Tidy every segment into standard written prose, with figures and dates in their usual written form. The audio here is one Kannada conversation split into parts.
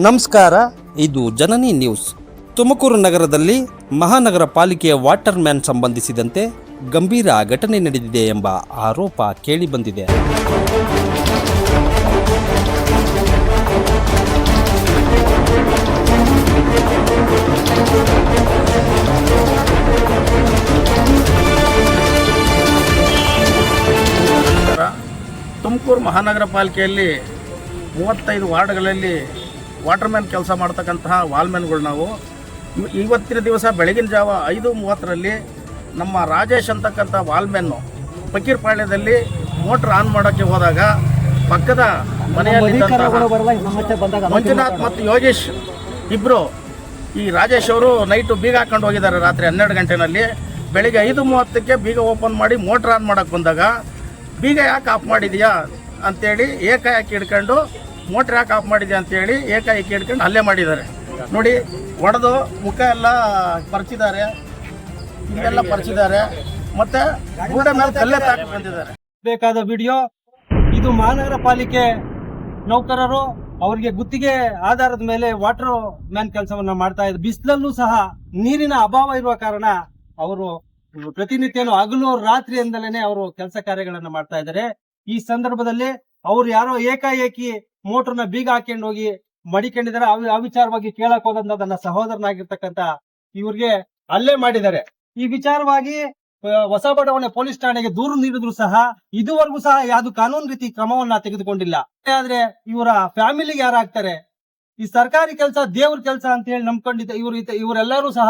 ನಮಸ್ಕಾರ, ಇದು ಜನನಿ ನ್ಯೂಸ್. ತುಮಕೂರು ನಗರದಲ್ಲಿ ಮಹಾನಗರ ಪಾಲಿಕೆಯ ವಾಟರ್ ಮ್ಯಾನ್ ಸಂಬಂಧಿಸಿದಂತೆ ಗಂಭೀರ ಘಟನೆ ನಡೆದಿದೆ ಎಂಬ ಆರೋಪ ಕೇಳಿಬಂದಿದೆ. ತುಮಕೂರು ಮಹಾನಗರ ಪಾಲಿಕೆಯಲ್ಲಿ 35 ವಾರ್ಡ್ಗಳಲ್ಲಿ ವಾಟರ್ ಮ್ಯಾನ್ ಕೆಲಸ ಮಾಡ್ತಕ್ಕಂತಹ ವಾಲ್ಮ್ಯಾನ್ಗಳು ನಾವು ಇವತ್ತಿನ ದಿವಸ ಬೆಳಗಿನ ಜಾವ 5:30ರಲ್ಲಿ ನಮ್ಮ ರಾಜೇಶ್ ಅಂತಕ್ಕಂಥ ವಾಲ್ಮ್ಯಾನ್ನು ಫಕೀರ್ಪಾಳ್ಯದಲ್ಲಿ ಮೋಟ್ರ್ ಆನ್ ಮಾಡೋಕ್ಕೆ ಹೋದಾಗ ಪಕ್ಕದ ಮನೆಯಲ್ಲಿ ಮಂಜುನಾಥ್ ಮತ್ತು ಯೋಗೇಶ್ ಇಬ್ಬರು ಈ ರಾಜೇಶ್ ಅವರು ನೈಟು ಬೀಗ ಹಾಕೊಂಡು ಹೋಗಿದ್ದಾರೆ. ರಾತ್ರಿ 12 ಗಂಟೆನಲ್ಲಿ ಬೆಳಿಗ್ಗೆ 5:30ಕ್ಕೆ ಬೀಗ ಓಪನ್ ಮಾಡಿ ಮೋಟ್ರ್ ಆನ್ ಮಾಡೋಕ್ಕೆ ಬಂದಾಗ ಬೀಗ ಯಾಕೆ ಆಫ್ ಮಾಡಿದೆಯಾ ಅಂತೇಳಿ ಏಕಾಏಕಿ ಹಿಡ್ಕೊಂಡು ಮೋಟ್ರ್ ಯಾಕೆ ಆಫ್ ಮಾಡಿದ್ಯಾ ಅಂತೇಳಿ ಏಕಾಏಕಿ ಹಿಡ್ಕೊಂಡು ಹಲ್ಲೆ ಮಾಡಿದ್ದಾರೆ. ನೋಡಿ, ಒಡೆದು ಮುಖ ಎಲ್ಲ ಪರ್ಚಿದ್ದಾರೆ, ಹಿಂಗೆಲ್ಲ ಪರ್ಚಿದ್ದಾರೆ, ಮತ್ತೆ ಊಟ ಮೇಲೆ ಕಲ್ಲೇ ತಾಕಿ ಬಂದಿದ್ದಾರೆ. ಬೇಕಾದ ವಿಡಿಯೋ ಇದು. ಮಹಾನಗರ ಪಾಲಿಕೆ ನೌಕರರು ಅವರಿಗೆ ಗುತ್ತಿಗೆ ಆಧಾರದ ಮೇಲೆ ವಾಟರ್ ಮ್ಯಾನ್ ಕೆಲಸವನ್ನ ಮಾಡ್ತಾ ಇದ್ದಾರೆ. ಬಿಸಿಲಲ್ಲೂ ಸಹ ನೀರಿನ ಅಭಾವ ಇರುವ ಕಾರಣ ಅವರು ಪ್ರತಿನಿತ್ಯನೂ ಹಗಲು ರಾತ್ರಿ ಎಂದಲೇನೆ ಅವರು ಕೆಲಸ ಕಾರ್ಯಗಳನ್ನ ಮಾಡ್ತಾ ಇದ್ದಾರೆ. ಈ ಸಂದರ್ಭದಲ್ಲಿ ಅವ್ರು ಯಾರೋ ಏಕಾಏಕಿ ಮೋಟರ್ನ ಬೀಗ ಹಾಕೊಂಡು ಹೋಗಿ ಮಡಿಕೊಂಡಿದ್ದಾರೆ. ಅವಿಚಾರವಾಗಿ ಕೇಳಕ್ ಹೋದಂತ ನನ್ನ ಸಹೋದರನಾಗಿರ್ತಕ್ಕಂಥ ಇವ್ರಿಗೆ ಹಲ್ಲೆ ಮಾಡಿದ್ದಾರೆ. ಈ ವಿಚಾರವಾಗಿ ಹೊಸ ಬಡಾವಣೆ ಪೊಲೀಸ್ ಠಾಣೆಗೆ ದೂರು ನೀಡಿದ್ರು ಸಹ ಇದುವರೆಗೂ ಸಹ ಯಾವ್ದು ಕಾನೂನು ರೀತಿ ಕ್ರಮವನ್ನ ತೆಗೆದುಕೊಂಡಿಲ್ಲ. ಆದ್ರೆ ಇವರ ಫ್ಯಾಮಿಲಿಗೆ ಯಾರಾಗ್ತಾರೆ? ಈ ಸರ್ಕಾರಿ ಕೆಲಸ ದೇವ್ರ ಕೆಲಸ ಅಂತ ಹೇಳಿ ನಂಬ್ಕೊಂಡಿದ್ದ ಇವರೆಲ್ಲರೂ ಸಹ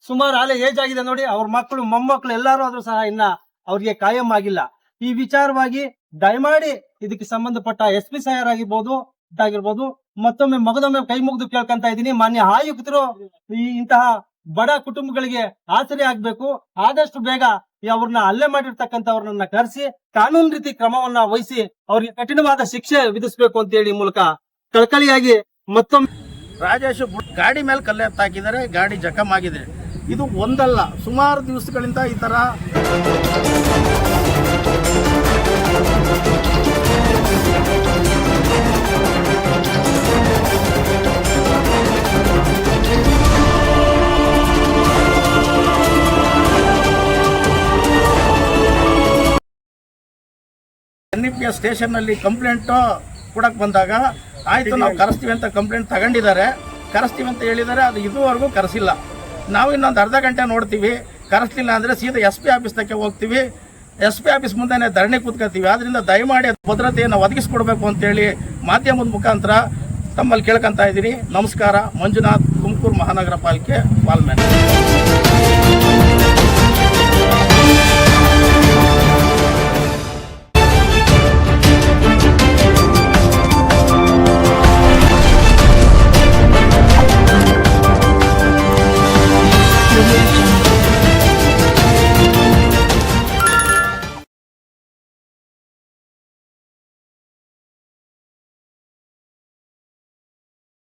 ಸುಮಾರು ಅಲ್ಲೇ ಏಜ್ ಆಗಿದೆ ನೋಡಿ. ಅವ್ರ ಮಕ್ಕಳು ಮೊಮ್ಮಕ್ಕಳು ಎಲ್ಲರೂ ಆದ್ರೂ ಸಹ ಇನ್ನ ಅವ್ರಿಗೆ ಕಾಯಂ ಆಗಿಲ್ಲ. ಈ ವಿಚಾರವಾಗಿ ದಯಮಾಡಿ ಇದಕ್ಕೆ ಸಂಬಂಧಪಟ್ಟ SP ಸಾಹೇಬ್ ಆಗಿರ್ಬೋದು ಮತ್ತೊಮ್ಮೆ ಮಗದೊಮ್ಮೆ ಕೈ ಮುಗಿದು ಕೇಳ್ಕೊಂತ ಇದ್ದೀನಿ. ಮಾನ್ಯ ಆಯುಕ್ತರು ಇಂತಹ ಬಡ ಕುಟುಂಬಗಳಿಗೆ ಆಸರೆ ಆಗ್ಬೇಕು. ಆದಷ್ಟು ಬೇಗ ಅವ್ರನ್ನ ಹಲ್ಲೆ ಮಾಡಿರ್ತಕ್ಕಂಥವ್ರನ್ನ ಕರೆಸಿ ಕಾನೂನು ರೀತಿ ಕ್ರಮವನ್ನ ವಹಿಸಿ ಅವ್ರಿಗೆ ಕಠಿಣವಾದ ಶಿಕ್ಷೆ ವಿಧಿಸಬೇಕು ಅಂತ ಹೇಳಿ ಮೂಲಕ ಕಳಕಳಿಯಾಗಿ ಮತ್ತೊಮ್ಮೆ ರಾಜೇಶ್ ಗಾಡಿ ಮೇಲೆ ಕಲ್ಲೆ ಹಾಕಿದ್ದಾರೆ. ಗಾಡಿ ಜಖಮ್ ಆಗಿದೆ. ಇದು ಒಂದಲ್ಲ, ಸುಮಾರು ದಿವಸಗಳಿಂದ ಈ ತರ NPS ಸ್ಟೇಷನ್ ನಲ್ಲಿ ಕಂಪ್ಲೇಂಟ್ ಕೊಡಕ್ ಬಂದಾಗ ಆಯ್ತು ನಾವು ಕರೆಸ್ತೀವಿ ಅಂತ ಕಂಪ್ಲೇಂಟ್ ತಗೊಂಡಿದ್ದಾರೆ. ಕರೆಸ್ತೀವಿ ಅಂತ ಹೇಳಿದ್ದಾರೆ. ಅದು ಇದುವರೆಗೂ ಕರೆಸಿಲ್ಲ. ನಾವು ಇನ್ನೊಂದು ಅರ್ಧ ಗಂಟೆ ನೋಡ್ತೀವಿ. ಕರೆಸಲಿಲ್ಲ ಅಂದರೆ ಸೀದಾ SP ಆಫೀಸ್ ತಕ್ಕೆ ಹೋಗ್ತೀವಿ. SP ಆಫೀಸ್ ಮುಂದೆ ಧರಣಿ ಕೂತ್ಕೊತೀವಿ. ಆದ್ರಿಂದ ದಯಮಾಡಿ ಭದ್ರತೆಯನ್ನು ಒದಗಿಸ್ಕೊಡ್ಬೇಕು ಅಂತೇಳಿ ಮಾಧ್ಯಮದ ಮುಖಾಂತರ ತಮ್ಮಲ್ಲಿ ಕೇಳ್ಕೊಂತ ಇದ್ದೀನಿ. ನಮಸ್ಕಾರ. ಮಂಜುನಾಥ್, ತುಮಕೂರು ಮಹಾನಗರ ಪಾಲಿಕೆ ವಾಲ್ಮ್ಯಾನ್.